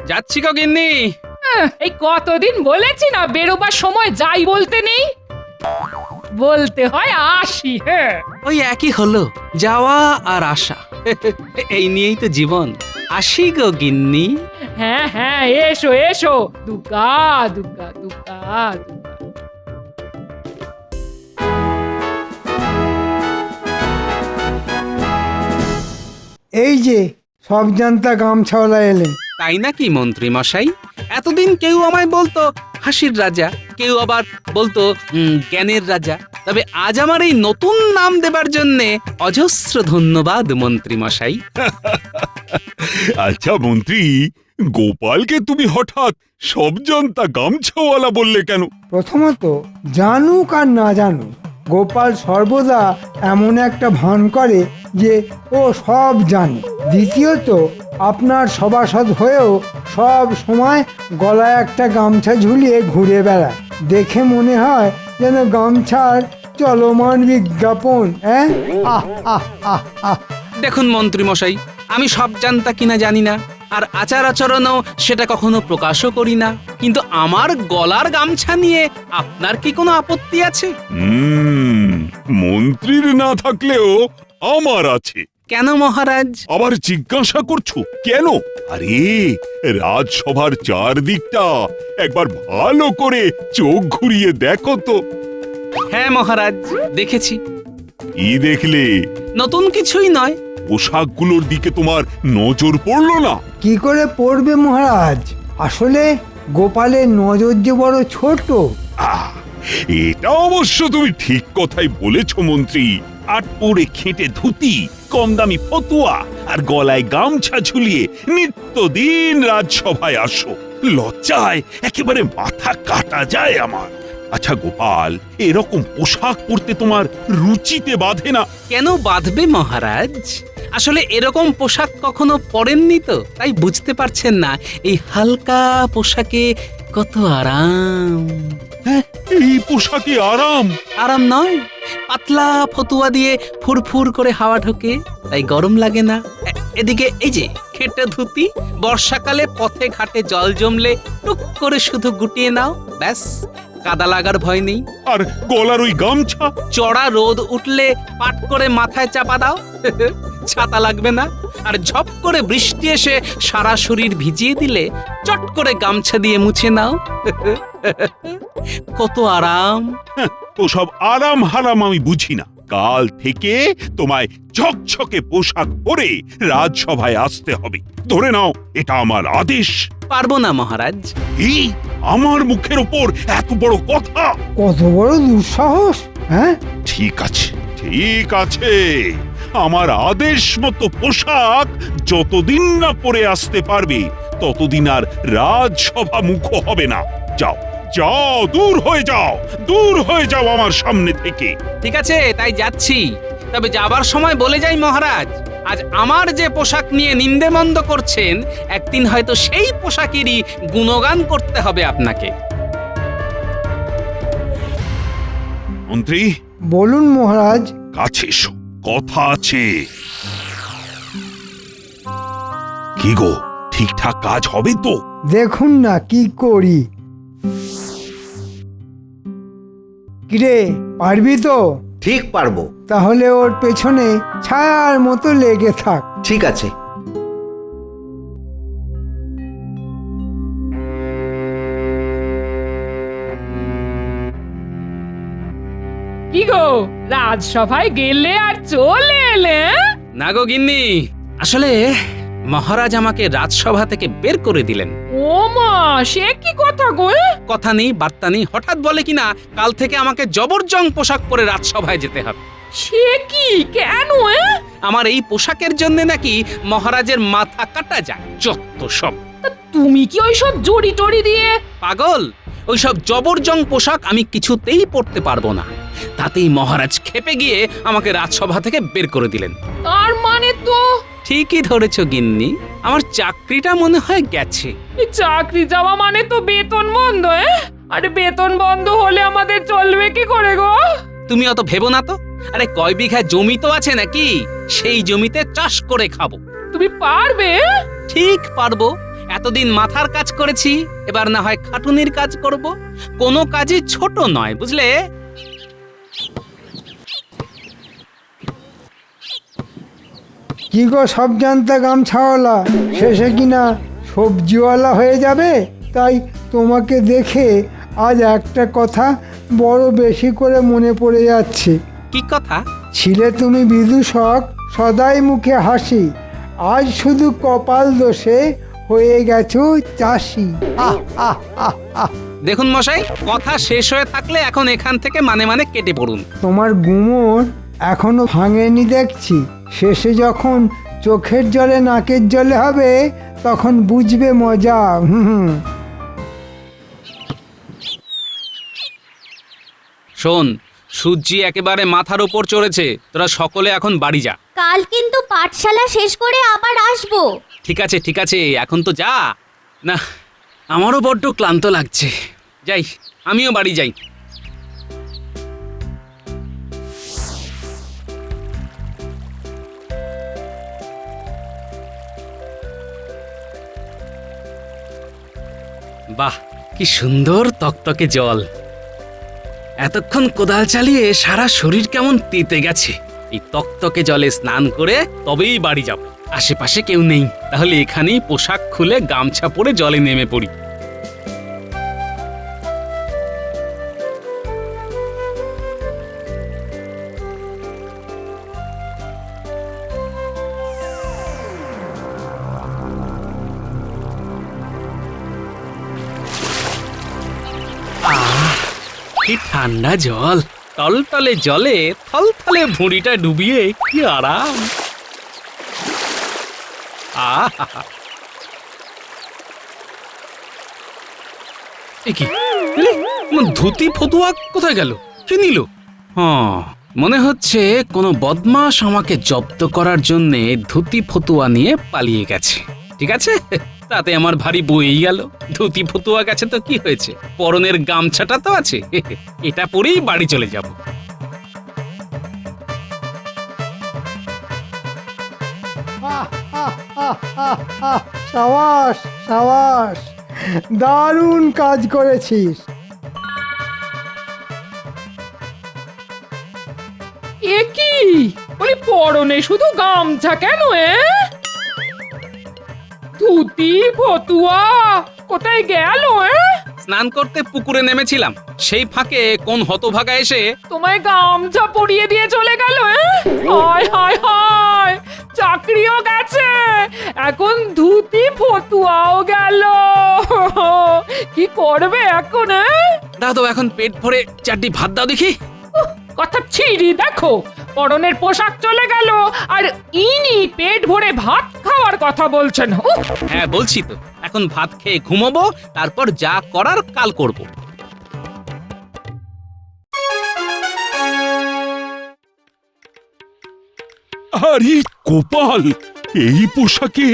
যাচ্ছি গো গিন্নি। এই কতদিন বলেছি না বেরোবার সময় যাই বলতে নেই, বলতে হয় আসি। হ্যাঁ ওই একই হলো, যাওয়া আর আসা। এই নিয়েই তো জীবন। আসি গো গিন্নি। হ্যাঁ হ্যাঁ, এসো এসো, দুর্গা দুর্গা দুর্গা দুর্গা। এই যে সব জানতা গামছাওয়ালা এলেন। তাই নাকি মন্ত্রী মশাই? এতদিন কেউ আমায় বলতো হাসির রাজা, কেউ আবার বলতো জ্ঞানের রাজা। তবে আজ আমার এই নতুন নাম দেবার জন্যে অজস্র ধন্যবাদ মন্ত্রী মশাই। আচ্ছা মন্ত্রী, গোপালকে তুমি হঠাৎ সব জানতা গামছাওয়ালা বললে কেন? প্রথমত, জানুক আর না জানুক, গোপাল সর্বদা এমন একটা ভান করে যে ও সব জানে। দ্বিতীয়ত, আপনার সভাসদ হয়েও সব সময় গলায় একটা গামছা ঝুলিয়ে ঘুরে বেড়ায়। দেখে মনে হয় যেন গামছার চলমান বিজ্ঞাপন। হ্যাঁ, আহ আহ আহ আহ। দেখুন মন্ত্রী মশাই, আমি সব জানতা কিনা জানি না, আর আচার আচরণও সেটা কখনো প্রকাশও করি না। কিন্তু আমার গলার গামছা নিয়ে আপনার কি কোনো আপত্তি আছে? মন্ত্রীর না থাকলেও আমার আছে। কেন মহারাজ? আবার জিজ্ঞাসা করছো কেন? আরে রাজসভার চারদিকটা একবার ভালো করে চোখ ঘুরিয়ে দেখো তো। হ্যাঁ মহারাজ, দেখেছি। কি দেখলে? নতুন কিছুই নয়। পোশাকগুলোর দিকে তোমার নজর পড়লো না? কি করে পড়বে মহারাজ? আসলে গোপালের নজর যে বড় ছোট। আহ, এটা অবশ্য তুমি ঠিক কথাই বলেছ মন্ত্রী। আট পরে খেটে ধুতি, কম দামি ফতুয়া আর গলায় গামছা ঝুলিয়ে নিত্যদিন রাজসভায় আসো। লজ্জায় একেবারে মাথা কাটা যায় আমার। আচ্ছা গোপাল, এরকম পোশাক পরতে তোমার রুচিতে বাধে না? কেন বাঁধবে মহারাজ? আসলে এরকম পোশাক কখনো পরেননি তো, তাই বুঝতে পারছেন না এই হালকা পোশাকে কত আরাম। হ্যাঁ, এই পোশাকে আরাম? আরাম নয়, পাতলা ফতুয়া দিয়ে ফুরফুর করে হাওয়া ঢোকে, তাই গরম লাগে না। এদিকে এই যে খেটে ধুতি, বর্ষাকালে পথে ঘাটে জল জমলে টুক করে শুধু গুটিয়ে নাও, ব্যাস, কাদা লাগার ভয় নেই। আর গলার ওই গামছা? চড়া রোদ উঠলে পাট করে মাথায় চাপা দাও, ছাতা লাগবে না। আর ঝপ করে বৃষ্টি এসে সারা শরীর ভিজিয়ে দিলে চট করে গামছা দিয়ে মুছে নাও। কত আরাম। ওসব আরাম হারাম আমি বুঝি না। কাল থেকে তোমায় ঝকঝকে পোশাক পরে রাজসভায় আসতে হবে। ধরে নাও এটা আমার আদেশ। পারবো না মহারাজ। এই আমার মুখের ওপর এত বড় কথা! কত বড় দুঃসাহস! হ্যাঁ, ঠিক আছে, ঠিক আছে। আমার আদেশ মতো পোশাক যতদিন না পরে আসতে পারবে ততদিন আর রাজসভা মুখ হবে না। যাও যাও, দূর হয়ে যাও, দূর হয়ে যাও আমার সামনে থেকে। ঠিক আছে, তাই যাচ্ছি। তবে যাবার সময় বলে যাই মহারাজ, আজ আমার যে পোশাক নিয়ে নিন্দেমন্দ করছেন, একদিন হয়তো সেই পোশাকেরই গুণগান করতে হবে আপনাকে। মন্ত্রী, বলুন মহারাজ। কাছে এসো, কথা আছে। কি গো, ঠিকঠাক কাজ হবে তো? দেখুন না কি করি। কিরে, পারবি তো? ঠিক পারবো। তাহলে ওর পেছনে ছায়ার মতো লেগে থাক। ঠিক আছে। কি গো, রাজসভায় গেলে আর চলে এলে? না গো গিন্নি, আসলে মহারাজ আমাকে রাজসভা থেকে বের করে দিলেন। ও মা, সে কি কথা গো? কথা নেই বার্তা নেই, হঠাৎ বলে কিনা কাল থেকে আমাকে জবরজং পোশাক পরে রাজসভায় যেতে হবে। সে কি, কেন? আমার এই পোশাকের জন্য নাকি মহারাজের মাথা কাটা যায়। যত সব। তুমি কি ওইসব জড়ি টড়ি দিয়ে? পাগল, ওইসব জবরজং পোশাক আমি কিছুতেই পরতে পারবো না। তাতেই মহারাজ ক্ষেপে গিয়ে আমাকে রাজসভা থেকে বের করে দিলেন। তার মানে তো ঠিকই ধরেছ গিন্নি, আমার চাকরিটা মনে হয় গেছে। এই চাকরি যাওয়া মানে তো বেতন বন্ধ। আরে বেতন বন্ধ হলে আমাদের চলবে কি করে গো? তুমি অত ভেবো না তো। আরে কয় বিঘা জমি তো আছে নাকি, সেই জমিতে চাষ করে খাবো। তুমি পারবে? ঠিক পারবো। এত এতদিন মাথার কাজ করেছি, এবার না হয় খাটুনির কাজ করব। কোনো কাজই ছোট নয়, বুঝলে? কি গো সব জানতা গামছাওয়ালা, শেষে কিনা সবজিওয়ালা হয়ে যাবে? তাই তোমাকে দেখে আজ একটা কথা বড় বেশি করে মনে পড়ে যাচ্ছে। কি কথা? ছিলে তুমি বিদূষক, সদাই মুখে হাসি, আজ শুধু কপাল দোষে হয়ে গেছো চাষি। আহ আহ আহ আহ। দেখুন মশাই, কথা শেষ হয়ে থাকলে এখন এখান থেকে মানে মানে কেটে পড়ুন। তোমার গুমর এখনো ভাঙেনি দেখছি। শেষে যখন চোখের জলে নাকের জলে হবে তখন বুঝবে মজা। হুম। শোন, সূর্যি একেবারে মাথার উপর চড়েছে, তোরা সকলে এখন বাড়ি যা। কাল কিন্তু পাঠশালা শেষ করে আবার আসবো। ঠিক আছে ঠিক আছে, এখন তো যা। না, আমারও বড্ড ক্লান্ত লাগছে। যাই, আমিও বাড়ি যাই। বাহ, কি সুন্দর তকতকে জল। এতক্ষণ কোদাল চালিয়ে সারা শরীর কেমন তেতে গেছে। এই তকতকে জলে স্নান করে তবেই বাড়ি যাব। আশেপাশে কেউ নেই, তাহলে এখানেই পোশাক খুলে গামছা পরে জলে নেমে পড়ি। কি ঠান্ডা জল, টলটলে জলে থলথলে ভুঁড়িটা ডুবিয়ে কি আরাম। আহা, এ কি ধুতি ফতুয়া কোথায় গেল? কে নিল? মনে হচ্ছে কোনো বদমাশ আমাকে জব্দ করার জন্যে ধুতি ফতুয়া নিয়ে পালিয়ে গেছে। ঠিক আছে, তাতে আমার ভারী বই গেল। ধুতি ফতুয়া গেছে তো কি হয়েছে, পরনের গামছাটা তো আছে, এটা পরেই বাড়ি চলে যাব। সাবাস সাবাস, দারুণ কাজ করেছিস। এ কি বলি, পরনে শুধু গামছা কেন? ধুতি ফতুয়া কোথায় গেল? স্নান করতে পুকুরে নেমেছিলাম, সেই ফাঁকে কোন হতভাগা এসে তোমায় গামছা পরিয়ে দিয়ে চলে গেল। হায় হায় হায়, চাকরিও গেছে, এখন ধুতি ফতুয়াও গেল। কি করবে এখন? দাদু এখন পেট ভরে চারটি ভাত দাও দেখি। কথা ছিড়ি দেখো, পরনের পোশাক চলে গেল আর ইনি পেট ভরে ভাত খাওয়ার কথা বলছেন। হ্যাঁ বলছি তো, এখন ভাত খেয়ে ঘুমাবো, তারপর যা করার কাল করব। আরে গোপাল, এই পোশাকে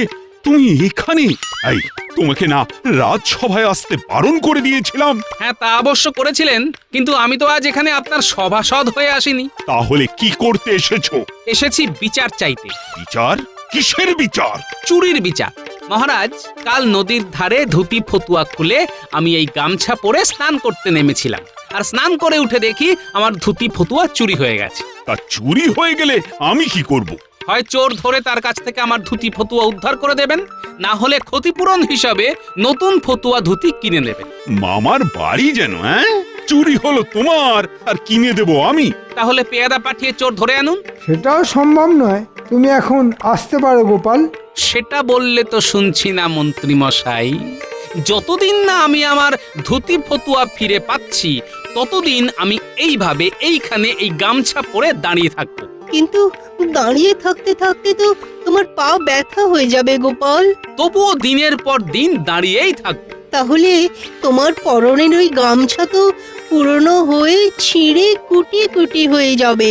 তুমি এখানে? এই, তোমাকে না রাজসভায় আসতে বারণ করে দিয়েছিলাম? হ্যাঁ তা অবশ্য করেছিলেন, কিন্তু আমি তো আজ এখানে আপনার সভাসদ হয়ে আসিনি। তাহলে কি করতে এসেছো? এসেছি বিচার চাইতে। বিচার? কিসের বিচার? চুরির বিচার। মহারাজ, কাল নদীর ধারে ধুতি ফতুয়া খুলে আমি এই গামছা পরে স্নান করতে নেমেছিলাম, আর স্নান করে উঠে দেখি আমার ধুতি ফতুয়া চুরি হয়ে গেছে। তা চুরি হয়ে গেলে আমি কি করব? হয় চোর ধরে তার কাছ থেকে আমার ধুতি ফতুয়া উদ্ধার করে দেবেন, না হলে ক্ষতিপূরণ হিসাবে নতুন ফতুয়া ধুতি কিনে নেবেন। মামার বাড়ি যেন, হ্যাঁ? চুরি হলো তোমার আর কিনে দেব আমি? তাহলে পেয়াদা পাঠিয়ে চোর ধরে আনুন। সেটাও সম্ভব নয়। তুমি এখন আসতে পারো গোপাল। সেটা বললে তো শুনছি না মন্ত্রী মশাই। যতদিন না আমি আমার ধুতি ফতুয়া ফিরে পাচ্ছি, ততদিন আমি এইভাবে এইখানে এই গামছা পরে দাঁড়িয়ে থাকবো। কিন্তু দাঁড়িয়ে থাকতে থাকতে তো তোমার পা ব্যথা হয়ে যাবে গোপাল। তবুও দিনের পর দিন দাঁড়িয়েই থাকবো। তাহলে তোমার পরনের ওই গামছা তো পুরনো হয়ে ছিঁড়ে কুটি কুটি হয়ে যাবে।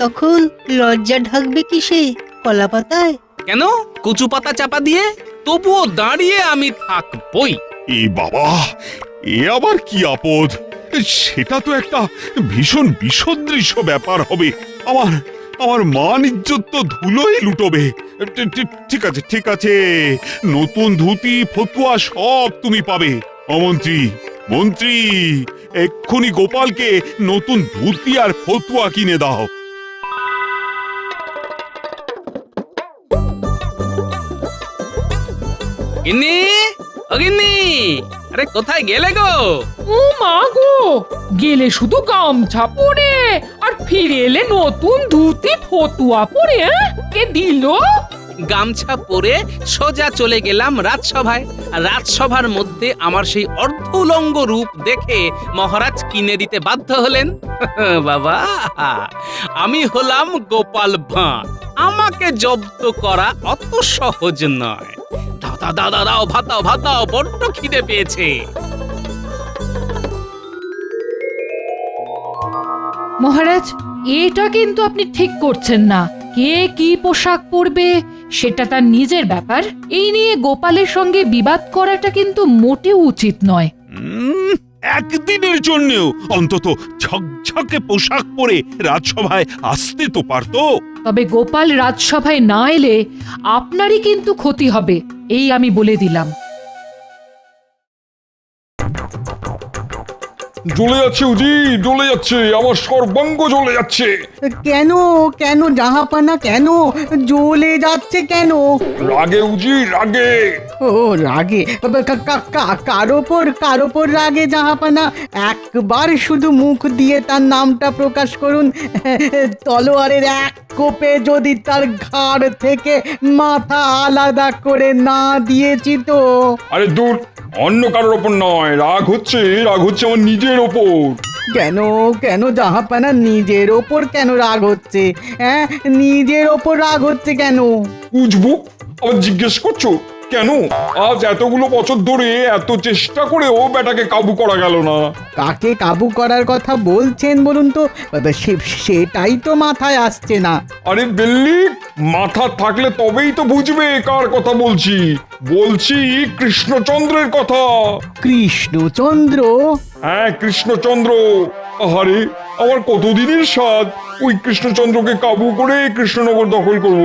তখন লজ্জা ঢাকবে কিসে? কলা পাতায়? কেন কচু পাতা চাপা দিয়ে? তবুও দাঁড়িয়ে আমি থাকবই। এ বাবা, এ আবার কি আপদ? সেটা তো একটা ভীষণ বিসদৃশ্য ব্যাপার হবে। আমার আমার মান ইজ্জত তো ধুলোই লুটোবে। ঠিক আছে, ঠিক আছে, নতুন ধুতি ফতুয়া সব তুমি পাবে। মন্ত্রী, মন্ত্রী, এক্ষুনি গোপালকে নতুন ধুতি আর ফতুয়া কিনে দাও। গিন্নি, ও গিন্নি, আরে কোথায় গেলে গো? ও মা গো, গেলে শুধু গামছা পরে আর ফিরে এলে নতুন ধুতি ফতুয়া পরে? কে দিল? গামছা পরে সোজা চলে গেলাম রাজসভায়। আর রাজসভার মধ্যে আমার সেই অর্ধ উলঙ্গ রূপ দেখে মহারাজ কিনে দিতে বাধ্য হলেন। বাবা, আমি হলাম গোপাল ভাঁড়, আমাকে জব্দ করা অত সহজ নয়। দাও দাও দাও দাও দাও, ভাত দাও, ভাত দাও, বড্ড খিদে পেয়েছে। মহারাজ, এটা কিন্তু আপনি ঠিক করছেন না। কে কি পোশাক পরবে সেটা তার নিজের ব্যাপার। এই নিয়ে গোপালের সঙ্গে বিবাদ করাটা কিন্তু মোটেও উচিত নয়। একদিনের জন্যও অন্তত ঝকঝকে পোশাক পরে রাজসভায় আসতে তো পারতো। তবে গোপাল রাজসভায় না এলে আপনারই কিন্তু ক্ষতি হবে, এই আমি বলে দিলাম। জ্বলে যাচ্ছে উজি, জ্বলে যাচ্ছে, আমার সর্বাঙ্গ জ্বলে যাচ্ছে। কেন কেন জাহাপানা, কেন জ্বলে যাচ্ছে কেন? রাগে উজি, রাগে। ও রাগে? কার ওপর রাগে জাহাপানা? একবার শুধু মুখ দিয়ে তার নামটা প্রকাশ করুন, তলোয়ারের এক কোপে যদি তার ঘাড় থেকে মাথা আলাদা করে না দিয়েছি তো। আরে দূর, অন্য কারোর ওপর নয়, রাগ হচ্ছে আমার নিজের ওপর। কেন কেন জাহাপানা, নিজের ওপর কেন রাগ হচ্ছে? হ্যাঁ, নিজের ওপর রাগ হচ্ছে কেন? বুঝবো, আবার জিজ্ঞেস করছো কেন? আজ এতগুলো বছর ধরে এত চেষ্টা করেও বেটাকে কাবু করা গেল না। কাকে কাবু করার কথা বলছেন বলুন তো? সেটাই তো মাথায় আসছে না। আরে বেল্লি, মাথা থাকলে তবেই তো বুঝবে কার কথা বলছি। বলছি কৃষ্ণচন্দ্রের কথা। কৃষ্ণচন্দ্র? হ্যাঁ, কৃষ্ণচন্দ্র। আরে আমার কতদিনের স্বাদ ওই কৃষ্ণচন্দ্রকে কাবু করে কৃষ্ণনগর দখল করব,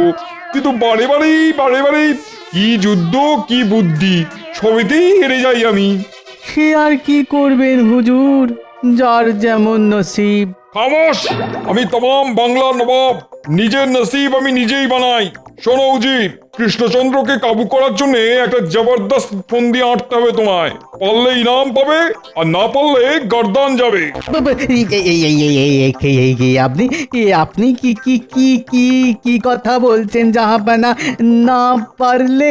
কিন্তু বারে বারেই কি যুদ্ধ, কি বুদ্ধি, সবেতেই হেরে যাই আমি। সে আর কি করবেন হুজুর, যার যেমন নসিব। খামোশ! আমি তমাম বাংলার নবাব, নিজের নসিব আমি নিজেই বানাই। শোনো উজির, কৃষ্ণচন্দ্রকে কাবু করার জন্য একটা জবরদস্ত ফন্দি আঁটতে হবে তোমায়। পারলে ইনাম পাবে, আর না পারলে গর্দান যাবে। আপনি কি কি কি কি কি কথা বলছেন জাহাপানা? না পারলে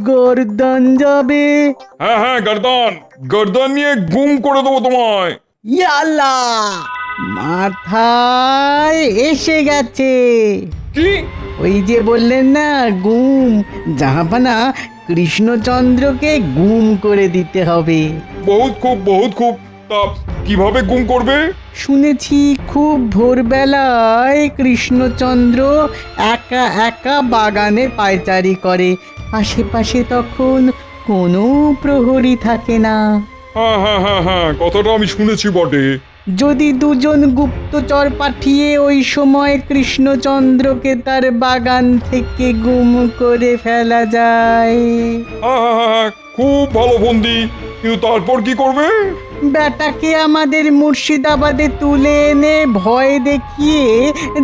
গর্দান যাবে? হ্যাঁ, গর্দান নিয়ে গুম করে দেবো তোমায়। ইয়াল্লা, মাথায় এসে গেছে। কি? ওই যে বললেন না গুম, জাহাপানা কৃষ্ণচন্দ্রকে গুম করে দিতে হবে। বহুত খুব। তা কিভাবে গুম করবে? শুনেছি খুব ভোরবেলায় কৃষ্ণচন্দ্র একা একা বাগানে পায়চারি করে, আশেপাশে তখন কোনো প্রহরী থাকে না। হ্যাঁ, কথাটা আমি শুনেছি বটে। যদি দুজন গুপ্তচর পাঠিয়ে ওই সময় কৃষ্ণচন্দ্রকে তার বাগান থেকে গুম করে ফেলা যায়। হ্যাঁ, খুব ভালো ফন্দি, কিন্তু তারপর কি করবে? বেটাকে আমাদের মুর্শিদাবাদে তুলে এনে ভয় দেখিয়ে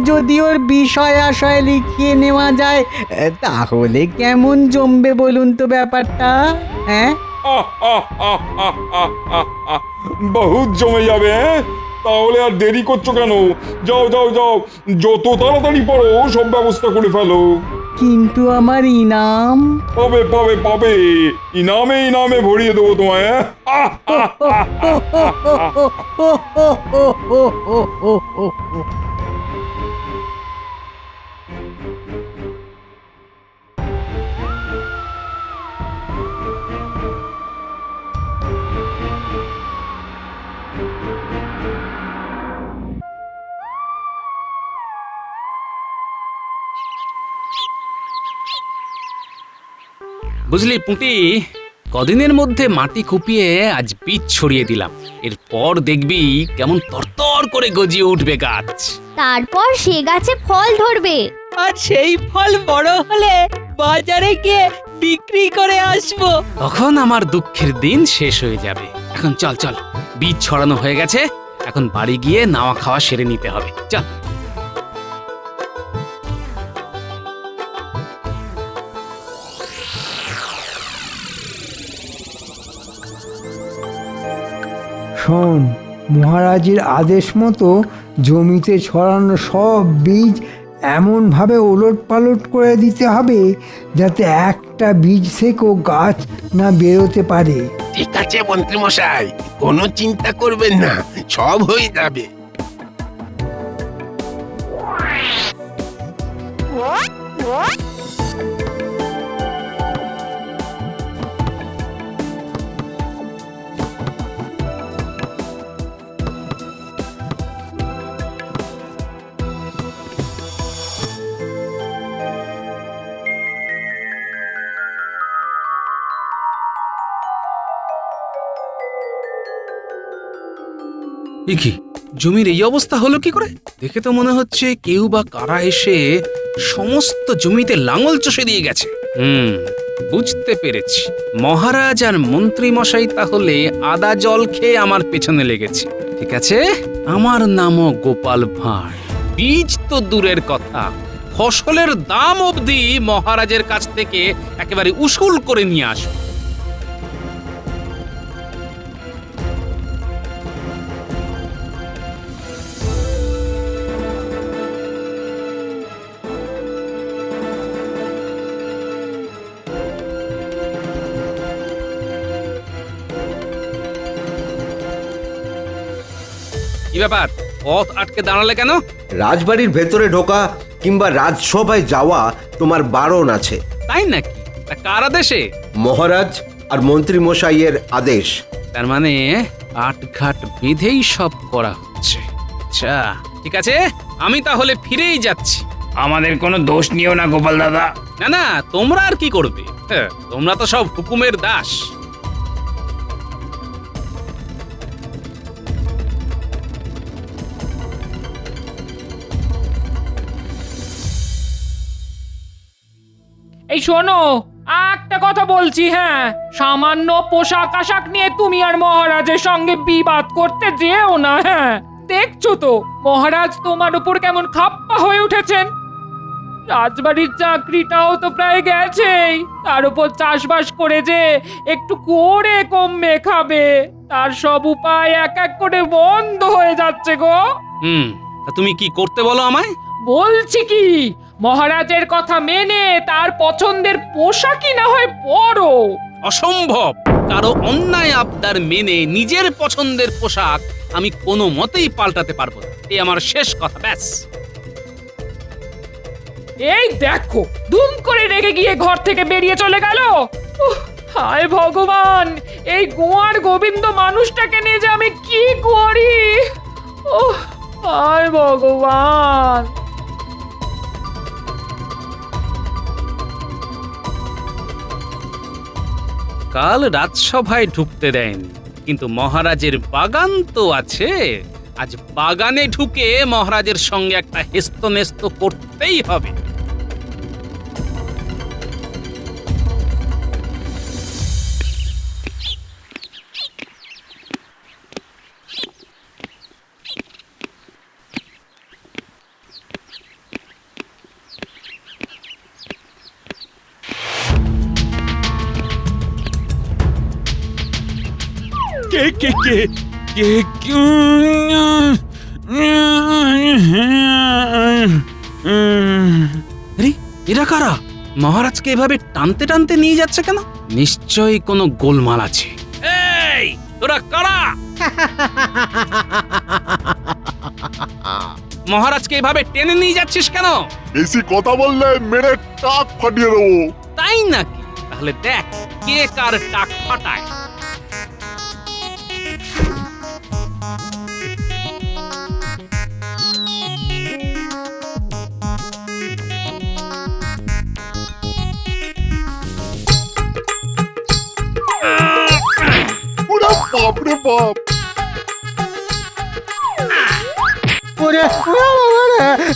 যদি ওর বিষয় আশয় লিখিয়ে নেওয়া যায়, তাহলে কেমন জমবে বলুন তো ব্যাপারটা? হ্যাঁ, বহুত জমে যাবে। তাহলে আর দেরি করছো কেন? যাও, যত তাড়াতাড়ি পারো সব ব্যবস্থা করে ফেলো। কিন্তু আমার ইনাম? পাবে, ইনামে ভরিয়ে দেবো তোমায়। বুঝলি পুঁটি, কদিনের মধ্যে মাটি কুপিয়ে আজ বীজ ছড়িয়ে দিলাম। এরপর দেখবি কেমন তরতর ভর করে গজিয়ে উঠবে গাছ। তারপর সে গাছে ফল ধরবে। আর সেই ফল বড় হলে বাজারে গিয়ে বিক্রি করে আসবো। তখন আমার দুঃখের দিন শেষ হয়ে যাবে। এখন চল চল, বীজ ছড়ানো হয়ে গেছে, এখন বাড়ি গিয়ে নাওয়া খাওয়া সেরে নিতে হবে। চল। শোন, মহারাজের আদেশ মতো জমিতে ছড়ানো সব বীজ এমনভাবে ওলটপালট করে দিতে হবে যাতে একটা বীজ থেকেও গাছ না বেরোতে পারে। ঠিক আছে মন্ত্রী মশাই, কোনো চিন্তা করবেন না, সব হয়ে যাবে। এ কি, জমির এই অবস্থা হলো কি করে? দেখে তো মনে হচ্ছে কেউ বা কারা এসে সমস্ত জমিতে লাঙল চষে দিয়ে গেছে। বুঝতে পেরেছি, মহারাজ আর মন্ত্রী মশাই তাহলে আদা জল খেয়ে আমার পেছনে লেগেছে। ঠিক আছে, আমার নামও গোপাল ভাঁড়। বীজ তো দূরের কথা, ফসলের দাম অবধি মহারাজের কাছ থেকে একেবারে উসুল করে নিয়ে আসবো। কি ব্যাপার, পথ আটকে দাঁড়ালে কেন? রাজবাড়ির ভেতরে ঢোকা কিংবা রাজসভায় যাওয়া তোমার বারণ আছে। তাই নাকি? তা কার আদেশে? মহারাজ আর মন্ত্রী মশাইয়ের আদেশ। তার মানে আটঘাট বেঁধেই সব করা হচ্ছে। আচ্ছা ঠিক আছে, আমি তাহলে ফিরেই যাচ্ছি। আমাদের কোনো দোষ নিও না গোপাল দাদা। না না, তোমরা আর কি করবে? তোমরা তো সব হুকুমের দাস। এই শোনো, একটা কথা বলছি, হ্যাঁ, সামান্য পোশাক আশাক নিয়ে তুমি আর মহারাজের সঙ্গে বিবাদ করতে যেও না। হ্যাঁ, দেখছো তো মহারাজ তোমার উপর কেমন খাপ্পা হয়ে উঠেছেন। রাজবাড়ির চাকরিটাও তো প্রায় গেছেই, তার উপর চাষবাস করে যে একটু করে কমবে খাবে, তার সব উপায় এক এক করে বন্ধ হয়ে যাচ্ছে গো। তা তুমি কি করতে বলো আমায়? বলছি কি, মহারাজের কথা মেনে তার পছন্দের পোশাকই না হয় পরো। অসম্ভব! কারো অন্যায় আবদার মেনে নিজের পছন্দের পোশাক আমি কোনো মতেই পাল্টাতে পারবো না। এই আমার শেষ কথা, ব্যাস। এই দেখো, দুম করে রেগে গিয়ে ঘর থেকে বেরিয়ে চলে গেল। হায় ভগবান, এই গোয়ার গোবিন্দ মানুষটাকে নিয়ে যে আমি কি করি। হায় ভগবান। কাল রাজসভায় ঢুকতে দেয়নি, কিন্তু মহারাজের বাগান তো আছে। আজ বাগানে ঢুকে মহারাজের সঙ্গে একটা হেস্তনেস্ত করতেই হবে। কে কে কে কে আরে এরা কারা? মহারাজকে এভাবে টানতে টানতে নিয়ে যাচ্ছে কেন? নিশ্চয়ই কোনো গোলমাল আছে। এই তোরা কারা? মহারাজকে এভাবে টেনে নিয়ে যাচ্ছিস কেন? বেশি কথা বললে মেরে টাক ফাটিয়ে দেবো। তাই নাকি? তাহলে দেখ কে কার টাক ফাটায়। বাপরে বাপ! ওরে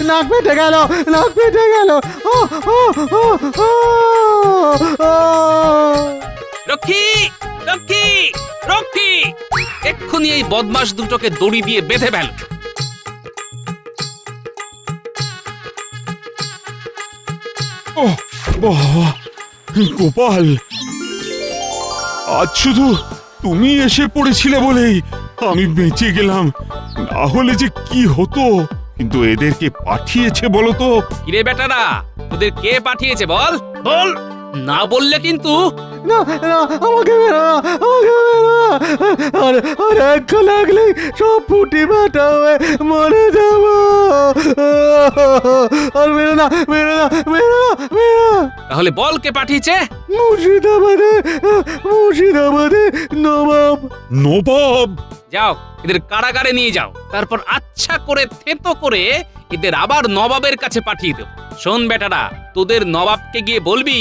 নাক পেটে গেল, নাক পেটে গেল। ও, ও, ও, ও, ও। রক্ষী, রক্ষী, রক্ষী, এক্ষুনি এই বদমাস দুটোকে দড়ি দিয়ে বেঁধে ফেল। ও বাবা, গোপাল, আজ শুধু তুমি এসে পড়েছিলে বলেই আমি বেঁচে গেলাম, না হলে যে কি হতো। কিন্তু এদেরকে পাঠিয়েছে বলো তো? কিরে বেটারা, তোদের কে পাঠিয়েছে বল, বল। না বললে কিন্তু না না, আমাকে মেরো না, আমাকে মেরো না। আর এক লাগলেই সব ফুটি ফাটা হয়ে মরে যাব। আর মেরো না, মেরো না, মেরো না, মেরো না। তাহলে বল কে পাঠিয়েছে। মুর্শিদাবাদে, মুর্শিদাবাদে নবাব। নবাব? যাও, এদের কারাগারে নিয়ে যাও, তারপর আচ্ছা করে থেতো করে এদের আবার নবাবের কাছে পাঠিয়ে দেব। শোন বেটারা, তোদের নবাবকে গিয়ে বলবি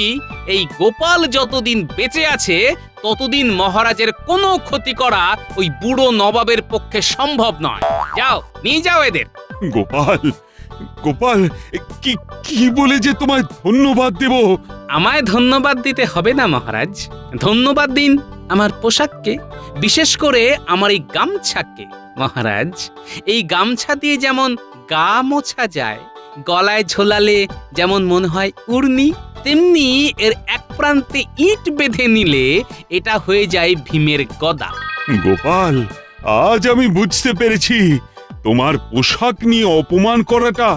এই গোপাল যতদিন বেঁচে আছে ততদিন মহারাজের কোনো ক্ষতি করা ওই বুড়ো নবাবের পক্ষে সম্ভব নয়। যাও, নিয়ে যাও এদের। গোপাল, গোপাল, কি কি বলে যে তোমায় ধন্যবাদ দেব? আমায় ধন্যবাদ দিতে হবে না মহারাজ, ধন্যবাদ দিন আমার পোশাককে, বিশেষ করে আমার এই গামছাকে। মহারাজ, এই গামছা দিয়ে যেমন গা মোছা যায়, গলায় ঝোলালে যেমন মনে হয় উড়নি, তেমনি এর এক প্রান্তে ইট বেঁধে নিলে এটা হয়ে যায় ভীমের গদা। গোপাল, আজ আমি বুঝতে পেরেছি তোমার পোশাক নিয়ে অপমান করাটা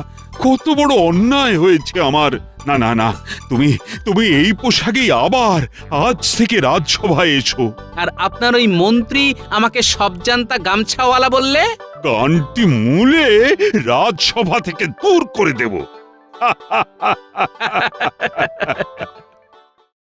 কত বড় অন্যায় হয়েছে আমার। না না না, তুমি তুমি এই পোশাকেই আবার আজ থেকে রাজসভায় এসো। আর আপনার ওই মন্ত্রী আমাকে সবজান্তা গামছাওয়ালা বললে? কানটি মূলে রাজসভা থেকে দূর করে দেব।